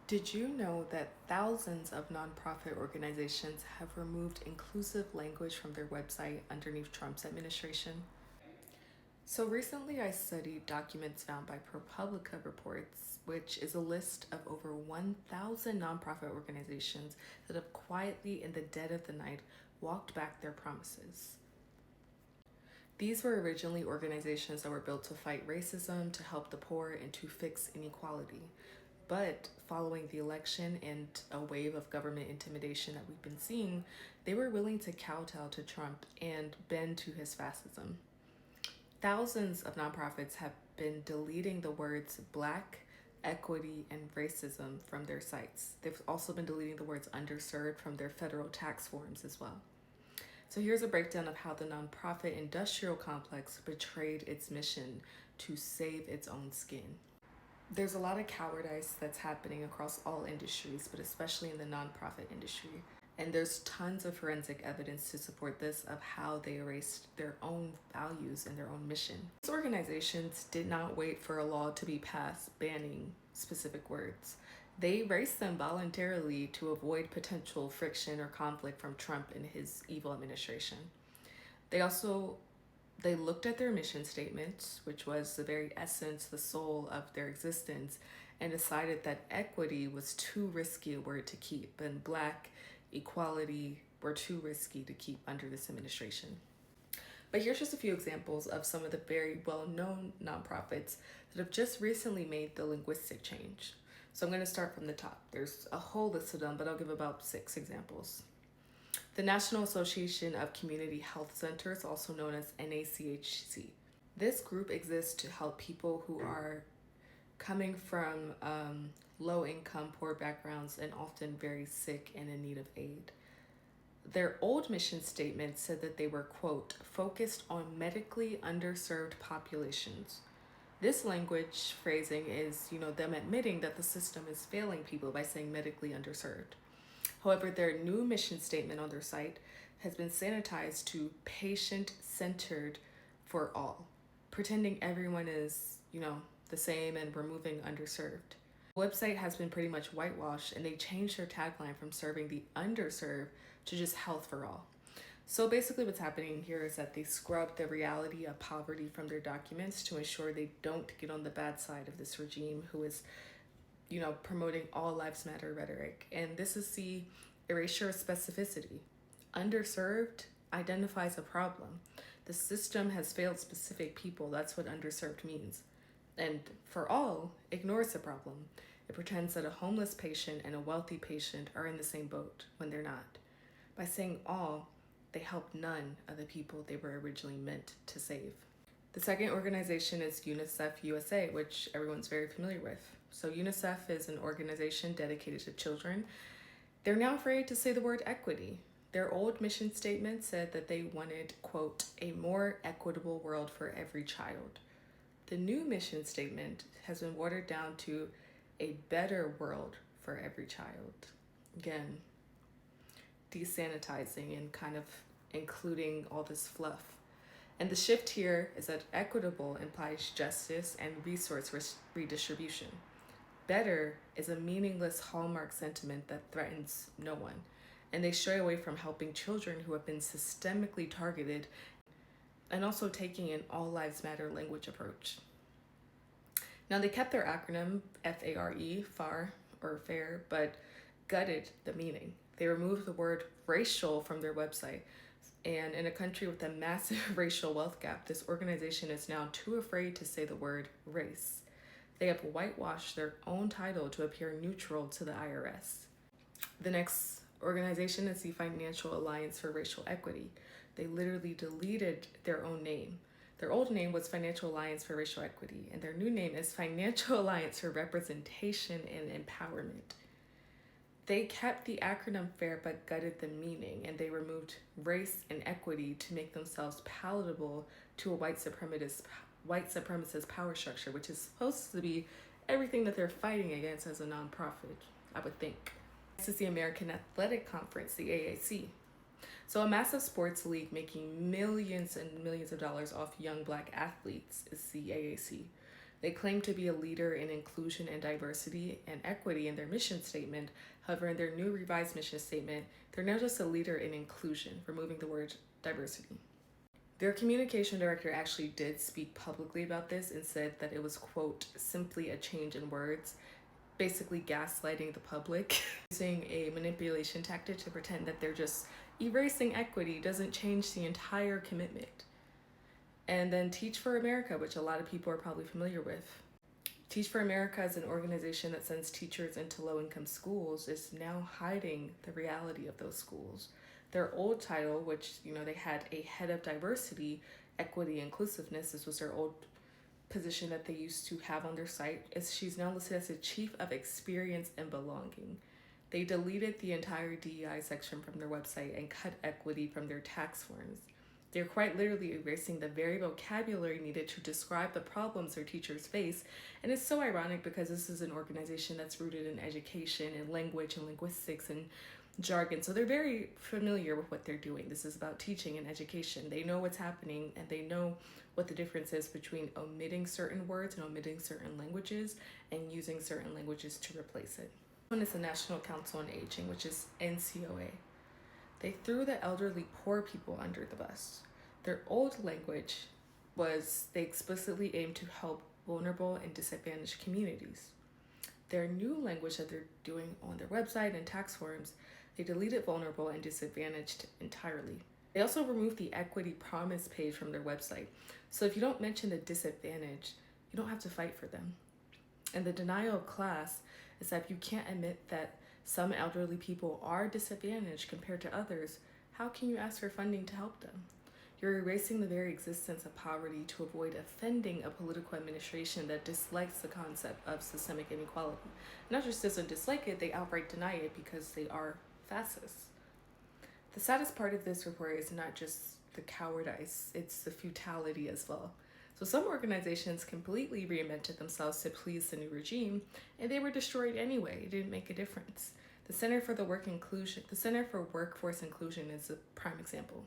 Did you know that thousands of nonprofit organizations have removed inclusive language from their website underneath Trump's administration? So recently I studied documents found by ProPublica Reports, which is a list of over 1,000 nonprofit organizations that have quietly, in the dead of the night, walked back their promises. These were originally organizations that were built to fight racism, to help the poor, and to fix inequality. But following the election and a wave of government intimidation that we've been seeing, they were willing to kowtow to Trump and bend to his fascism. Thousands of nonprofits have been deleting the words black, equity, and racism from their sites. They've also been deleting the words underserved from their federal tax forms as well. So here's a breakdown of how the nonprofit industrial complex betrayed its mission to save its own skin. There's a lot of cowardice that's happening across all industries, but especially in the nonprofit industry. And there's tons of forensic evidence to support this of how they erased their own values and their own mission. These organizations did not wait for a law to be passed banning specific words. They erased them voluntarily to avoid potential friction or conflict from Trump and his evil administration. They looked at their mission statements, which was the very essence, the soul of their existence, and decided that equity was too risky a word to keep, and black, equality were too risky to keep under this administration. But here's just a few examples of some of the very well-known nonprofits that have just recently made the linguistic change. So I'm going to start from the top. There's a whole list of them, but I'll give about 6 examples. The National Association of Community Health Centers, also known as NACHC. This group exists to help people who are coming from low-income, poor backgrounds, and often very sick and in need of aid. Their old mission statement said that they were, quote, focused on medically underserved populations. This language phrasing is, them admitting that the system is failing people by saying medically underserved. However, their new mission statement on their site has been sanitized to patient-centered for all, pretending everyone is, the same and removing underserved. The website has been pretty much whitewashed, and they changed their tagline from serving the underserved to just health for all. So basically what's happening here is that they scrub the reality of poverty from their documents to ensure they don't get on the bad side of this regime who is promoting all lives matter rhetoric. And this is the erasure of specificity. Underserved identifies a problem. The system has failed specific people. That's what underserved means. And for all ignores the problem. It pretends that a homeless patient and a wealthy patient are in the same boat when they're not. By saying all, they help none of the people they were originally meant to save. The second organization is UNICEF USA, which everyone's very familiar with. So UNICEF is an organization dedicated to children. They're now afraid to say the word equity. Their old mission statement said that they wanted, quote, a more equitable world for every child. The new mission statement has been watered down to a better world for every child. Again, desanitizing and kind of including all this fluff. And the shift here is that equitable implies justice and resource redistribution. Better is a meaningless hallmark sentiment that threatens no one. And they stray away from helping children who have been systemically targeted and also taking an all lives matter language approach. Now they kept their acronym FARE, FAR, or FAIR, but gutted the meaning. They removed the word racial from their website. And in a country with a massive racial wealth gap, this organization is now too afraid to say the word race. They have whitewashed their own title to appear neutral to the IRS. The next organization is the Financial Alliance for Racial Equity. They literally deleted their own name. Their old name was Financial Alliance for Racial Equity, and their new name is Financial Alliance for Representation and Empowerment. They kept the acronym FAIR but gutted the meaning, and they removed race and equity to make themselves palatable to a white supremacist power structure, which is supposed to be everything that they're fighting against as a nonprofit, I would think. This is the American Athletic Conference, the AAC. So a massive sports league making millions and millions of dollars off young black athletes is the AAC. They claim to be a leader in inclusion and diversity and equity in their mission statement. However, in their new revised mission statement, they're now just a leader in inclusion, removing the word diversity. Their communication director actually did speak publicly about this and said that it was, quote, simply a change in words, basically gaslighting the public, using a manipulation tactic to pretend that they're just erasing equity doesn't change the entire commitment. And then Teach for America, which a lot of people are probably familiar with. Teach for America is an organization that sends teachers into low-income schools, is now hiding the reality of those schools. Their old title, which, they had a head of diversity, equity, inclusiveness, this was their old position that they used to have on their site, is she's now listed as the chief of experience and belonging. They deleted the entire DEI section from their website and cut equity from their tax forms. They're quite literally erasing the very vocabulary needed to describe the problems their teachers face. And it's so ironic because this is an organization that's rooted in education and language and linguistics and jargon. So they're very familiar with what they're doing. This is about teaching and education. They know what's happening and they know what the difference is between omitting certain words and omitting certain languages and using certain languages to replace it. One is the National Council on Aging, which is NCOA. They threw the elderly poor people under the bus. Their old language was they explicitly aimed to help vulnerable and disadvantaged communities. Their new language that they're doing on their website and tax forms, they deleted vulnerable and disadvantaged entirely. They also removed the equity promise page from their website. So if you don't mention the disadvantaged, you don't have to fight for them. And the denial of class is that if you can't admit that some elderly people are disadvantaged compared to others, how can you ask for funding to help them? You're erasing the very existence of poverty to avoid offending a political administration that dislikes the concept of systemic inequality. Not just doesn't dislike it, they outright deny it because they are fascists. The saddest part of this report is not just the cowardice, it's the futility as well. So some organizations completely reinvented themselves to please the new regime, and they were destroyed anyway. It didn't make a difference. The Center for Workforce Inclusion is a prime example.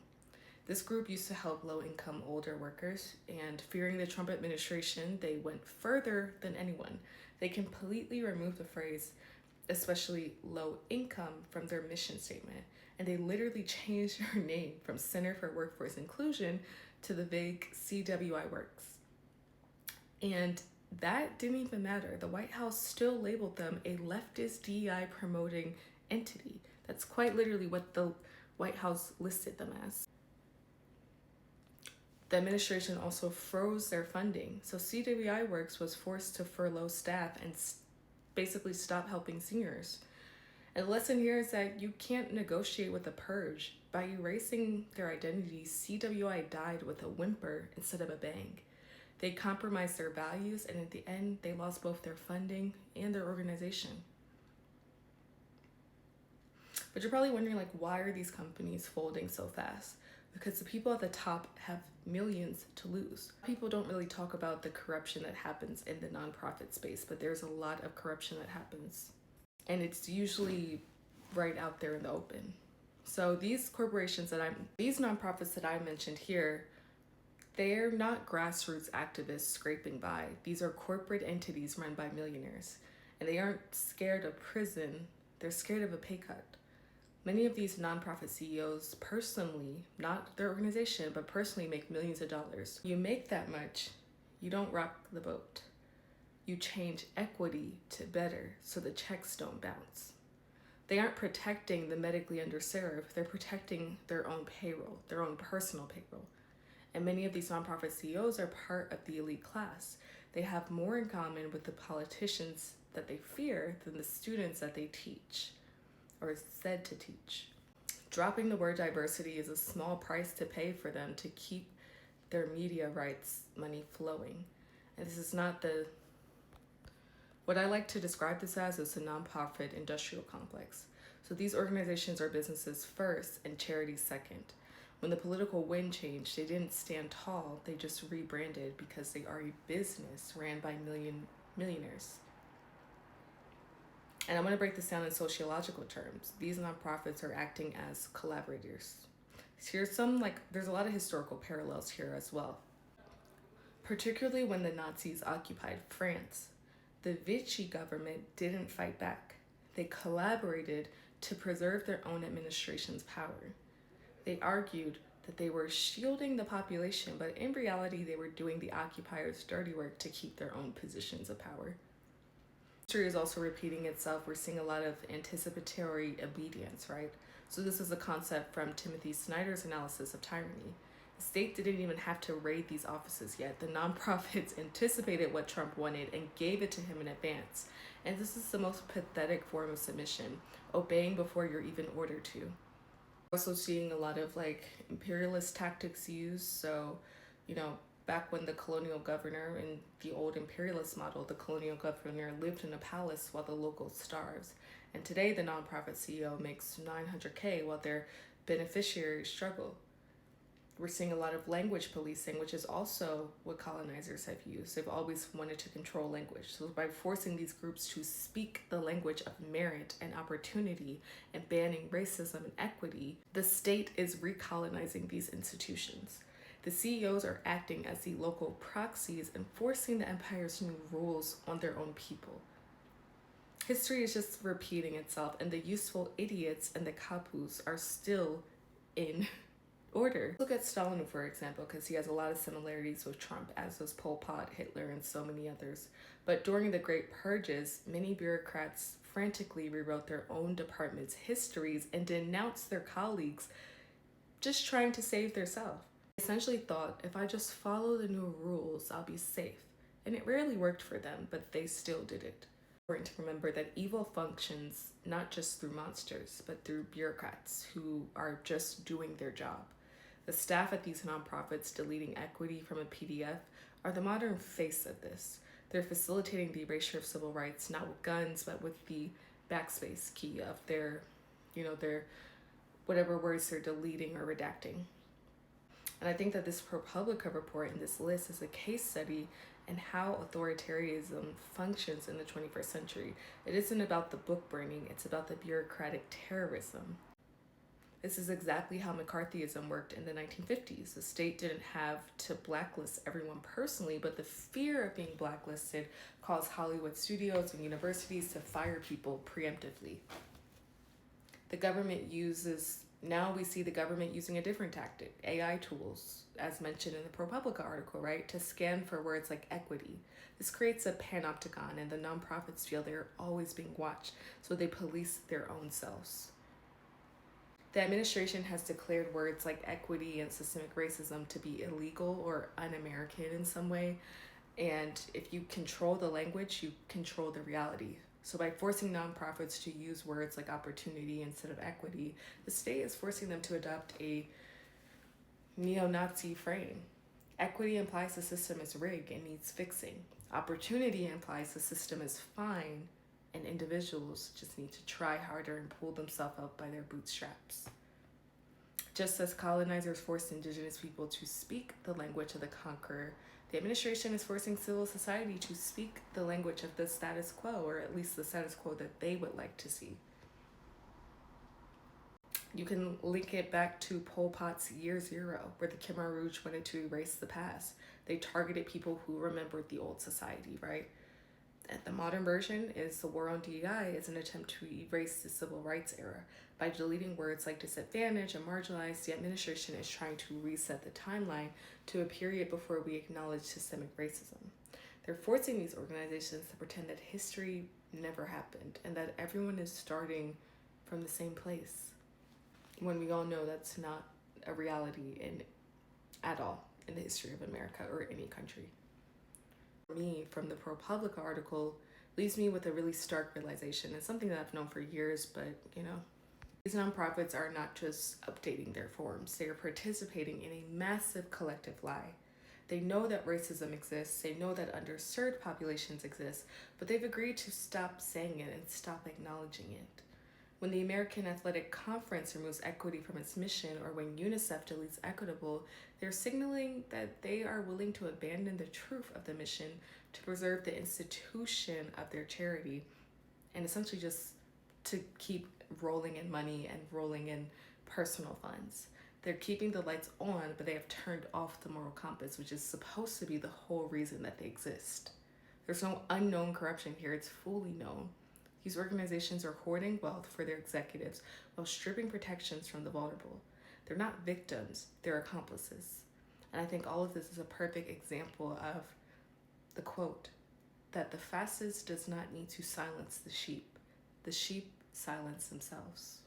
This group used to help low-income older workers, and fearing the Trump administration, they went further than anyone. They completely removed the phrase, especially low income, from their mission statement, and they literally changed their name from Center for Workforce Inclusion to the vague CWI Works. And that didn't even matter. The White House still labeled them a leftist DEI promoting entity. That's quite literally what the White House listed them as. The administration also froze their funding. So CWI Works was forced to furlough staff and basically stop helping seniors. And the lesson here is that you can't negotiate with the purge. By erasing their identity, CWI died with a whimper instead of a bang. They compromised their values, and at the end, they lost both their funding and their organization. But you're probably wondering, why are these companies folding so fast? Because the people at the top have millions to lose. People don't really talk about the corruption that happens in the nonprofit space, but there's a lot of corruption that happens. And it's usually right out there in the open. So these nonprofits that I mentioned here, they're not grassroots activists scraping by. These are corporate entities run by millionaires. And they aren't scared of prison, they're scared of a pay cut. Many of these nonprofit CEOs personally, not their organization, but personally make millions of dollars. You make that much, you don't rock the boat. You change equity to better so the checks don't bounce. They aren't protecting the medically underserved, they're protecting their own payroll, their own personal payroll. And many of these nonprofit CEOs are part of the elite class. They have more in common with the politicians that they fear than the students that they teach, or is said to teach. Dropping the word diversity is a small price to pay for them to keep their media rights money flowing. And this is not what I like to describe this as is a nonprofit industrial complex. So these organizations are businesses first and charities second. When the political wind changed, they didn't stand tall, they just rebranded because they are a business ran by millionaires. And I'm going to break this down in sociological terms. These nonprofits are acting as collaborators. Here's there's a lot of historical parallels here as well. particularly when the Nazis occupied France. The Vichy government didn't fight back. They collaborated to preserve their own administration's power. They argued that they were shielding the population, but in reality, they were doing the occupiers' dirty work to keep their own positions of power. History is also repeating itself. We're seeing a lot of anticipatory obedience, right? So this is a concept from Timothy Snyder's analysis of tyranny. The state didn't even have to raid these offices yet. The nonprofits anticipated what Trump wanted and gave it to him in advance. And this is the most pathetic form of submission, obeying before you're even ordered to. Also seeing a lot of like imperialist tactics used. So, back when the colonial governor in the old imperialist model, the colonial governor lived in a palace while the locals starves. And today the nonprofit CEO makes $900K while their beneficiaries struggle. We're seeing a lot of language policing, which is also what colonizers have used. They've always wanted to control language. So by forcing these groups to speak the language of merit and opportunity and banning racism and equity, the state is recolonizing these institutions. The CEOs are acting as the local proxies and forcing the empire's new rules on their own people. History is just repeating itself, and the useful idiots and the kapus are still in order. Look at Stalin, for example, because he has a lot of similarities with Trump, as does Pol Pot, Hitler, and so many others. But during the Great Purges, many bureaucrats frantically rewrote their own department's histories and denounced their colleagues, just trying to save themselves. They essentially thought, if I just follow the new rules, I'll be safe. And it rarely worked for them, but they still did it. Important to remember that evil functions not just through monsters, but through bureaucrats who are just doing their job. The staff at these nonprofits deleting equity from a PDF are the modern face of this. They're facilitating the erasure of civil rights, not with guns, but with the backspace key of their whatever words they're deleting or redacting. And I think that this ProPublica report in this list is a case study in how authoritarianism functions in the 21st century. It isn't about the book burning, it's about the bureaucratic terrorism. This is exactly how McCarthyism worked in the 1950s. The state didn't have to blacklist everyone personally, but the fear of being blacklisted caused Hollywood studios and universities to fire people preemptively. Now we see the government using a different tactic, AI tools, as mentioned in the ProPublica article, right, to scan for words like equity. This creates a panopticon, and the nonprofits feel they're always being watched, so they police their own selves. The administration has declared words like equity and systemic racism to be illegal or un-American in some way. And if you control the language, you control the reality. So by forcing nonprofits to use words like opportunity instead of equity, the state is forcing them to adopt a neo-Nazi frame. Equity implies the system is rigged and needs fixing. Opportunity implies the system is fine and individuals just need to try harder and pull themselves up by their bootstraps. Just as colonizers forced indigenous people to speak the language of the conqueror, the administration is forcing civil society to speak the language of the status quo, or at least the status quo that they would like to see. You can link it back to Pol Pot's Year Zero, where the Khmer Rouge wanted to erase the past. They targeted people who remembered the old society, right? And the modern version is the war on DEI is an attempt to erase the civil rights era. By deleting words like disadvantaged and marginalized, the administration is trying to reset the timeline to a period before we acknowledge systemic racism. They're forcing these organizations to pretend that history never happened and that everyone is starting from the same place, when we all know that's not a reality at all in the history of America or any country. For me, from the ProPublica article, leaves me with a really stark realization. It's something that I've known for years, but these nonprofits are not just updating their forms. They are participating in a massive collective lie. They know that racism exists, they know that underserved populations exist, but they've agreed to stop saying it and stop acknowledging it. When the American Athletic Conference removes equity from its mission, or when UNICEF deletes equitable, they're signaling that they are willing to abandon the truth of the mission to preserve the institution of their charity, and essentially just to keep rolling in money and rolling in personal funds. They're keeping the lights on, but they have turned off the moral compass, which is supposed to be the whole reason that they exist. There's no unknown corruption here, it's fully known. These organizations are hoarding wealth for their executives while stripping protections from the vulnerable. They're not victims, they're accomplices. And I think all of this is a perfect example of the quote that the fascist does not need to silence the sheep silence themselves.